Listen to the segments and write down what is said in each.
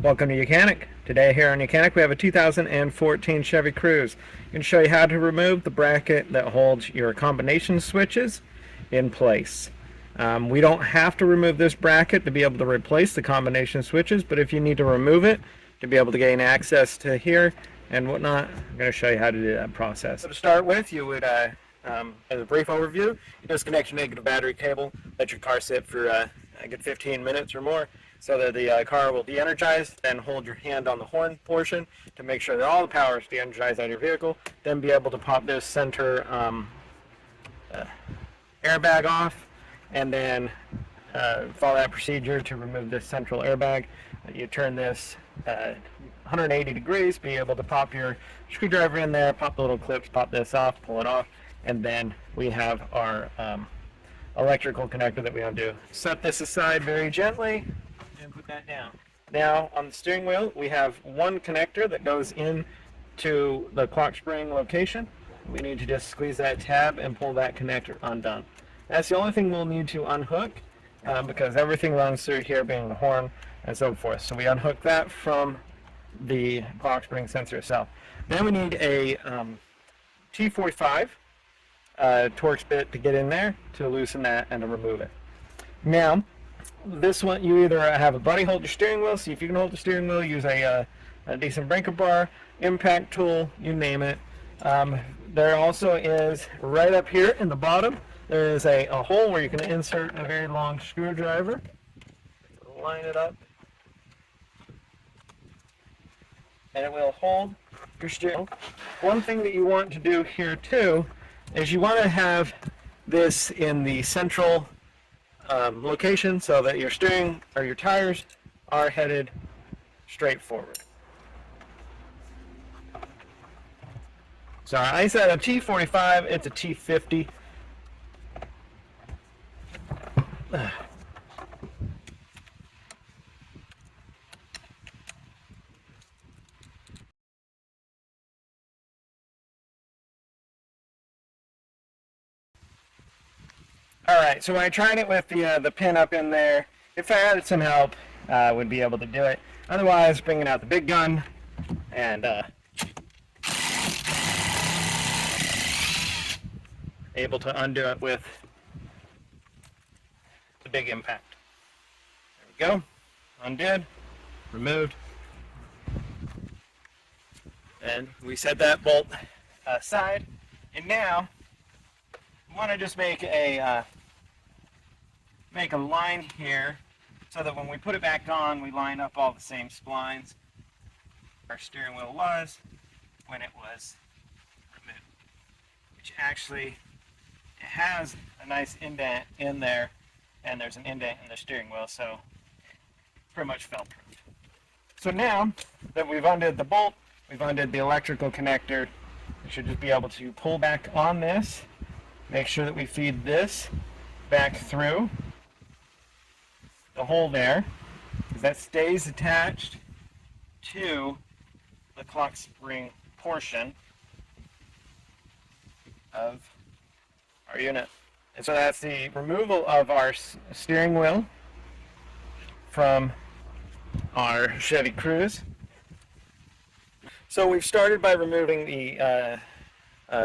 Welcome to YOUCANIC. Today here on YOUCANIC we have a 2014 Chevy Cruze. I'm going to show you how to remove the bracket that holds your combination switches in place. We don't have to remove this bracket to be able to replace the combination switches, but if you need to remove it to be able to gain access to here and whatnot, I'm going to show you how to do that process. So to start with, you would, as a brief overview, you disconnect your negative battery cable, let your car sit for a good 15 minutes or more, so that the car will de-energize. Then hold your hand on the horn portion to make sure that all the power is de-energized out of your vehicle. Then be able to pop this center airbag off, and then follow that procedure to remove this central airbag. You turn this 180 degrees, be able to pop your screwdriver in there, pop the little clips, pop this off, pull it off, and then we have our electrical connector that we undo. Set this aside very gently and put that down. Now on the steering wheel we have one connector that goes in to the clock spring location. We need to just squeeze that tab and pull that connector undone. That's the only thing we'll need to unhook because everything runs through here, being the horn and so forth. So we unhook that from the clock spring sensor itself. Then we need a T45 Torx bit to get in there to loosen that and to remove it. Now this one, you either have a buddy hold your steering wheel, see if you can hold the steering wheel, use a decent breaker bar, impact tool, you name it. There also is, right up here in the bottom, there is a hole where you can insert a very long screwdriver. Line it up, and it will hold your steering wheel. One thing that you want to do here too is you want to have this in the central location so that your steering or your tires are headed straight forward. So I said a T45, it's a T50. Alright, so I tried it with the pin up in there. If I had some help, I would be able to do it. Otherwise, bringing out the big gun and able to undo it with the big impact. There we go. Undid, removed, and we set that bolt aside. And now we want to just make a line here so that when we put it back on, we line up all the same splines our steering wheel was when it was removed, which actually has a nice indent in there, and there's an indent in the steering wheel, so pretty much fail proof. So now that we've undid the bolt, we've undid the electrical connector, we should just be able to pull back on this, make sure that we feed this back through the hole there, because that stays attached to the clock spring portion of our unit. And so that's the removal of our steering wheel from our Chevy Cruze. So we've started by removing the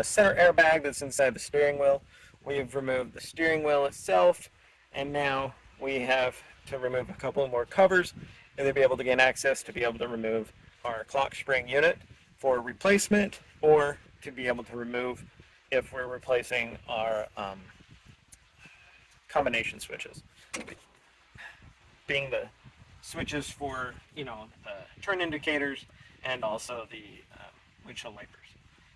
center airbag that's inside the steering wheel. We've removed the steering wheel itself, and now we have to remove a couple more covers and then be able to gain access to be able to remove our clock spring unit for replacement, or to be able to remove if we're replacing our combination switches, being the switches for, you know, the turn indicators and also the windshield wipers.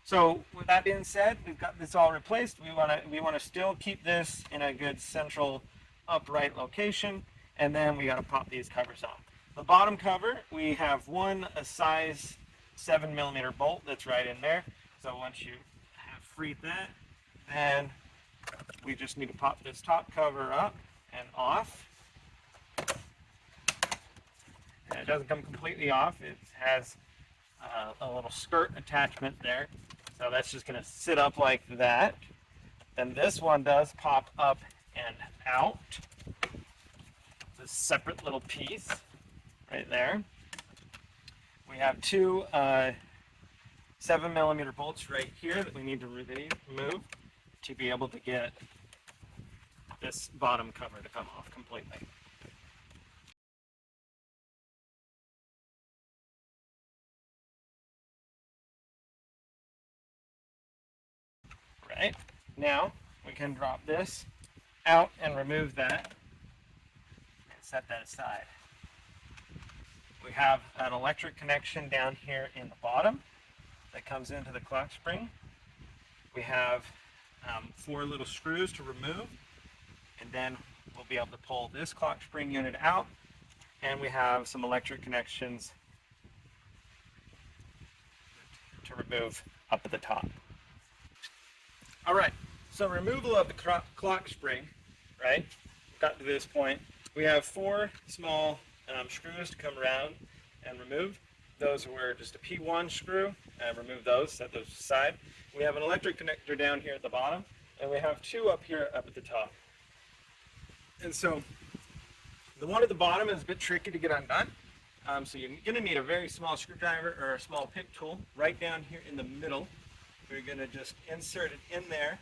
So with that being said, we've got this all replaced. We want to still keep this in a good central upright location, and then we got to pop these covers off. The bottom cover, we have a size 7mm bolt that's right in there. So once you have freed that, then we just need to pop this top cover up and off. And it doesn't come completely off. It has a little skirt attachment there. So that's just going to sit up like that. Then this one does pop up and out. It's a separate little piece right there. We have two 7mm bolts right here that we need to remove to be able to get this bottom cover to come off completely. Right, now we can drop this out and remove that and set that aside. We have an electric connection down here in the bottom that comes into the clock spring. We have 4 little screws to remove, and then we'll be able to pull this clock spring unit out, and we have some electric connections to remove up at the top. All right, so removal of the clock spring, right? Got to this point. We have 4 small screws to come around and remove. Those were just a P1 screw, remove those, set those aside. We have an electric connector down here at the bottom, and we have 2 up here up at the top. And so the one at the bottom is a bit tricky to get undone. So you're going to need a very small screwdriver or a small pick tool right down here in the middle. We're going to just insert it in there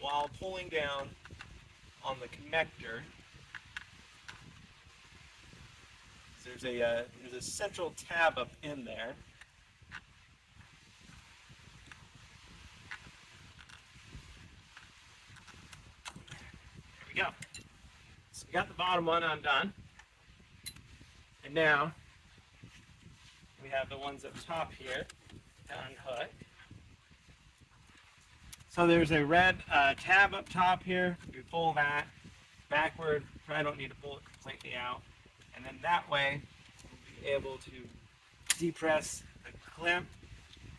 while pulling down on the connector. There's a central tab up in there. There we go. So we got the bottom one undone. And now we have the ones up top here to unhook. So there's a red tab up top here. We pull that backward. I don't need to pull it completely out. And then that way, we'll be able to depress the clamp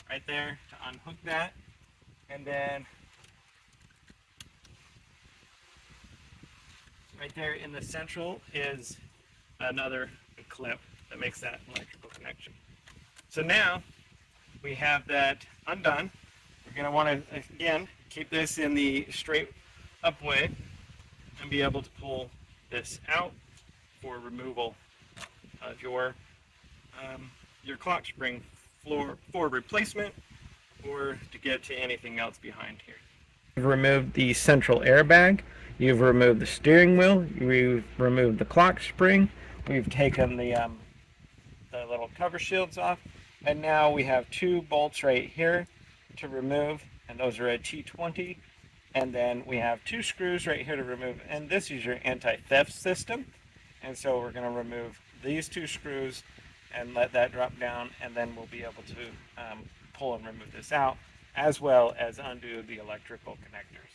right there to unhook that. And then right there in the central is another clip that makes that electrical connection. So now we have that undone. We're going to want to, again, keep this in the straight up way and be able to pull this out for removal of your clock spring for replacement or to get to anything else behind here. You've removed the central airbag, you've removed the steering wheel, you've removed the clock spring, we've taken the little cover shields off, and now we have 2 bolts right here to remove, and those are a T20. And then we have 2 screws right here to remove, and this is your anti-theft system. And so we're going to remove these 2 screws and let that drop down, and then we'll be able to pull and remove this out, as well as undo the electrical connectors.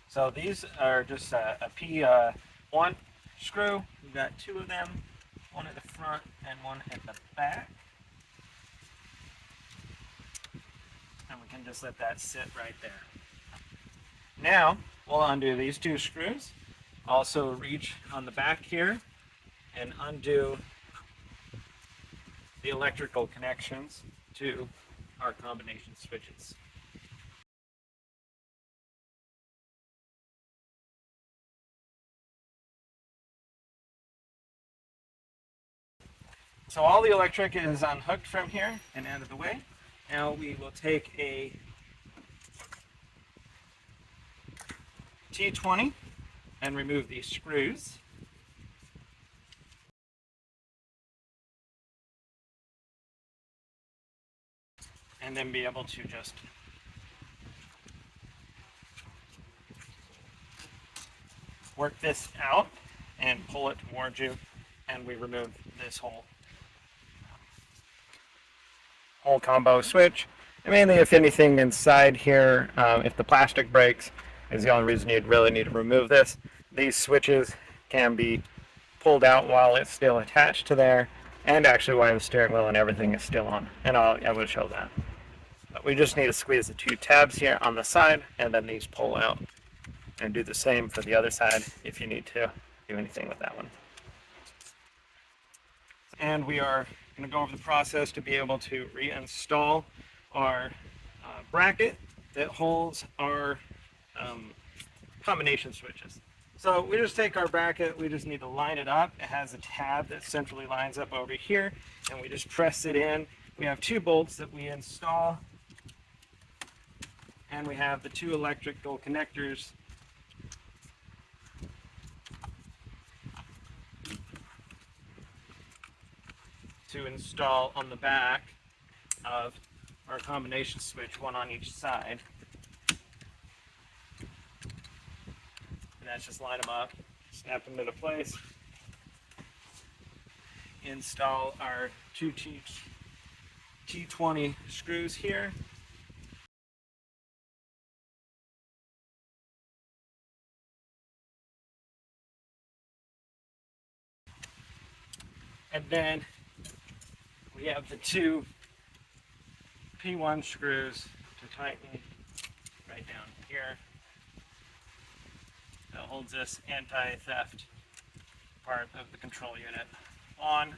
So these are just a P1 screw. We've got 2 of them, one at the front and one at the back. And we can just let that sit right there. Now we'll undo these 2 screws. Also reach on the back here and undo the electrical connections to our combination switches. So all the electric is unhooked from here and out of the way. Now we will take a T20 and remove these screws. And then be able to just work this out and pull it towards you, and we remove this whole combo switch. And mainly, if anything inside here, if the plastic breaks, is the only reason you'd really need to remove this. These switches can be pulled out while it's still attached to there, and actually while the steering wheel and everything is still on. And I will show that. But we just need to squeeze the 2 tabs here on the side, and then these pull out. And do the same for the other side if you need to do anything with that one. And we are going to go over the process to be able to reinstall our bracket that holds our combination switches. So we just take our bracket, we just need to line it up. It has a tab that centrally lines up over here, and we just press it in. We have 2 bolts that we install, and we have the 2 electrical connectors to install on the back of our combination switch, one on each side. And that's just line them up, snap them into place, install our 2 T20 screws here. And then we have the 2 P1 screws to tighten right down here. That holds this anti-theft part of the control unit on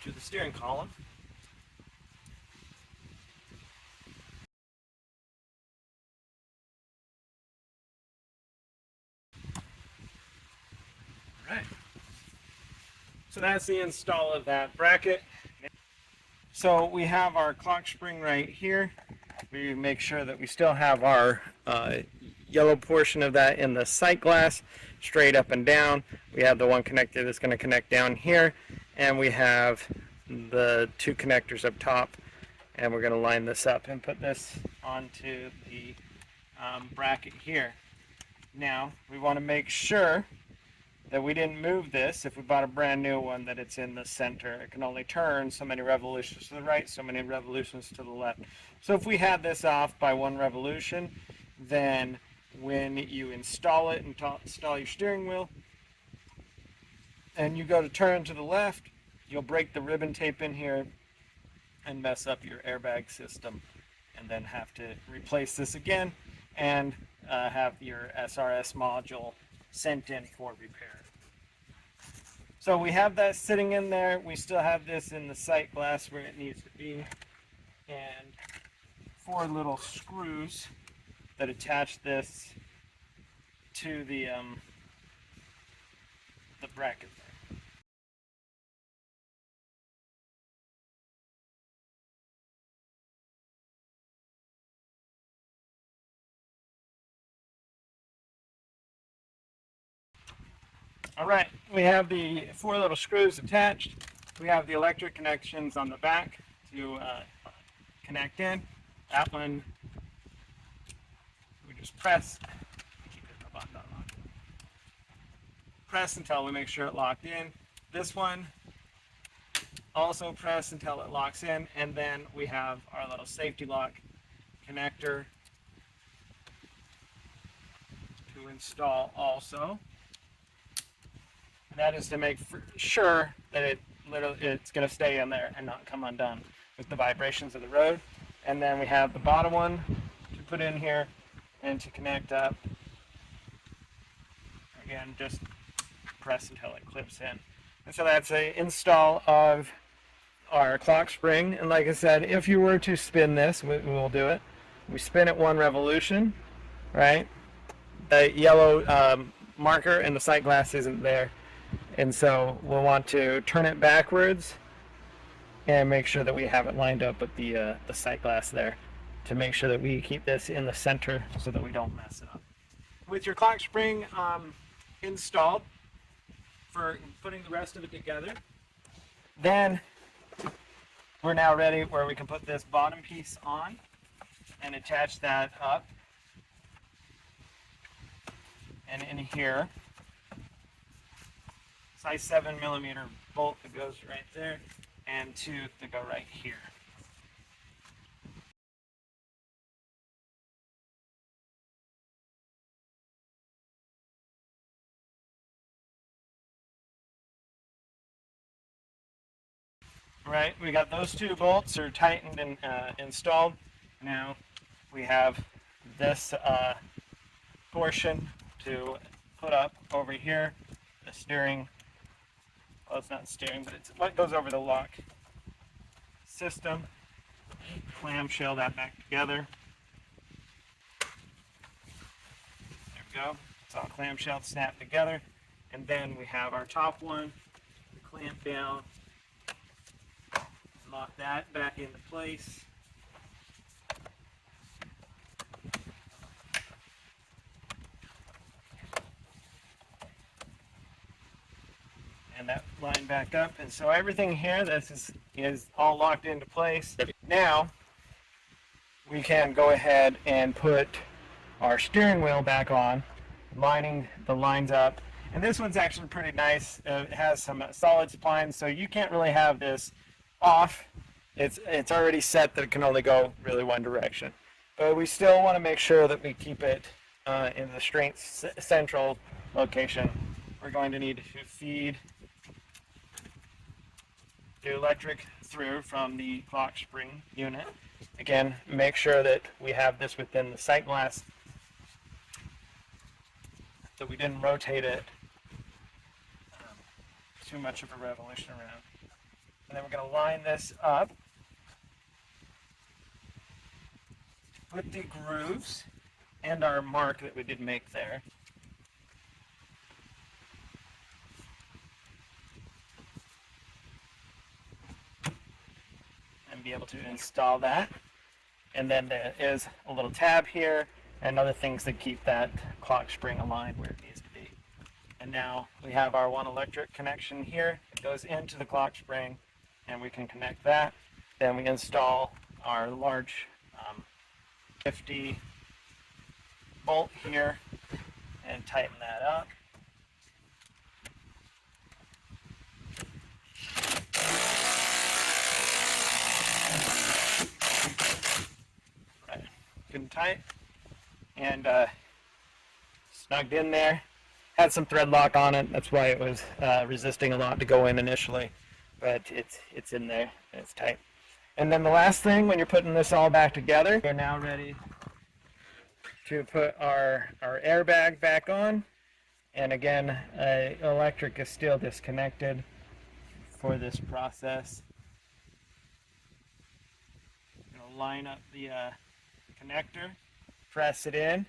to the steering column. All right. So that's the install of that bracket. So we have our clock spring right here. We make sure that we still have our yellow portion of that in the sight glass, straight up and down. We have the one connector that's going to connect down here, and we have the 2 connectors up top, and we're going to line this up and put this onto the bracket here. Now we want to make sure that we didn't move this. If we bought a brand new one, that it's in the center. It can only turn so many revolutions to the right, so many revolutions to the left. So if we had this off by 1 revolution, then when you install it and install your steering wheel, and you go to turn to the left, you'll break the ribbon tape in here and mess up your airbag system, and then have to replace this again and have your SRS module sent in for repair. So we have that sitting in there. We still have this in the sight glass where it needs to be, and 4 little screws that attach this to the bracket there. All right, we have the 4 little screws attached. We have the electric connections on the back to connect in. That one, we just press. Press until we make sure it locked in. This one, also press until it locks in, and then we have our little safety lock connector to install also. That is to make sure that it's going to stay in there and not come undone with the vibrations of the road. And then we have the bottom one to put in here and to connect up. Again, just press until it clips in. And so that's an install of our clock spring. And like I said, if you were to spin this, we'll do it. We spin it 1 revolution, right? The yellow marker in the sight glass isn't there. And so we'll want to turn it backwards and make sure that we have it lined up with the sight glass there to make sure that we keep this in the center so that we don't mess it up. With your clock spring installed for putting the rest of it together, then we're now ready where we can put this bottom piece on and attach that up and in here. Size 7mm bolt that goes right there, and 2 that go right here. Right, we got those 2 bolts are tightened and installed. Now we have this portion to put up over here, the steering. Well, it's not steering, but it's what goes over the lock system. Clamshell that back together. go. It's all clamshell snapped together. And then we have our top one, clamp down, lock that back into place. And that line back up. And so everything here, this is all locked into place. Now, we can go ahead and put our steering wheel back on, lining the lines up. And this one's actually pretty nice. It has some solid splines, so you can't really have this off. It's already set that it can only go really one direction. But we still want to make sure that we keep it in the straight central location. We're going to need to feed the electric through from the clock spring unit. Again, make sure that we have this within the sight glass, that we didn't rotate it too much of a revolution around. And then we're going to line this up with the grooves and our mark that we did make there. And be able to install that. And then there is a little tab here and other things that keep that clock spring aligned where it needs to be. And now we have our one electric connection here. It goes into the clock spring and we can connect that. Then we install our large 50 bolt here and tighten that up. Right, good and tight, and snugged in there. Had some thread lock on it. That's why it was resisting a lot to go in initially, but it's in there and it's tight. And then the last thing, when you're putting this all back together, we're now ready to put our airbag back on. And again, electric is still disconnected for this process. I'm going to line up the connector, press it in,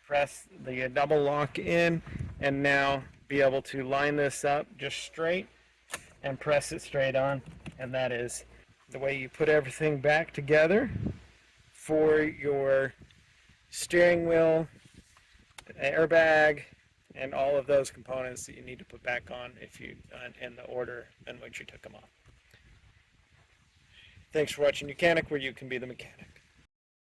press the double lock in, and now be able to line this up just straight and press it straight on. And that is the way you put everything back together for your steering wheel, airbag, and all of those components that you need to put back on if you in the order in which you took them off. Thanks for watching YOUCANIC, where you can be the mechanic.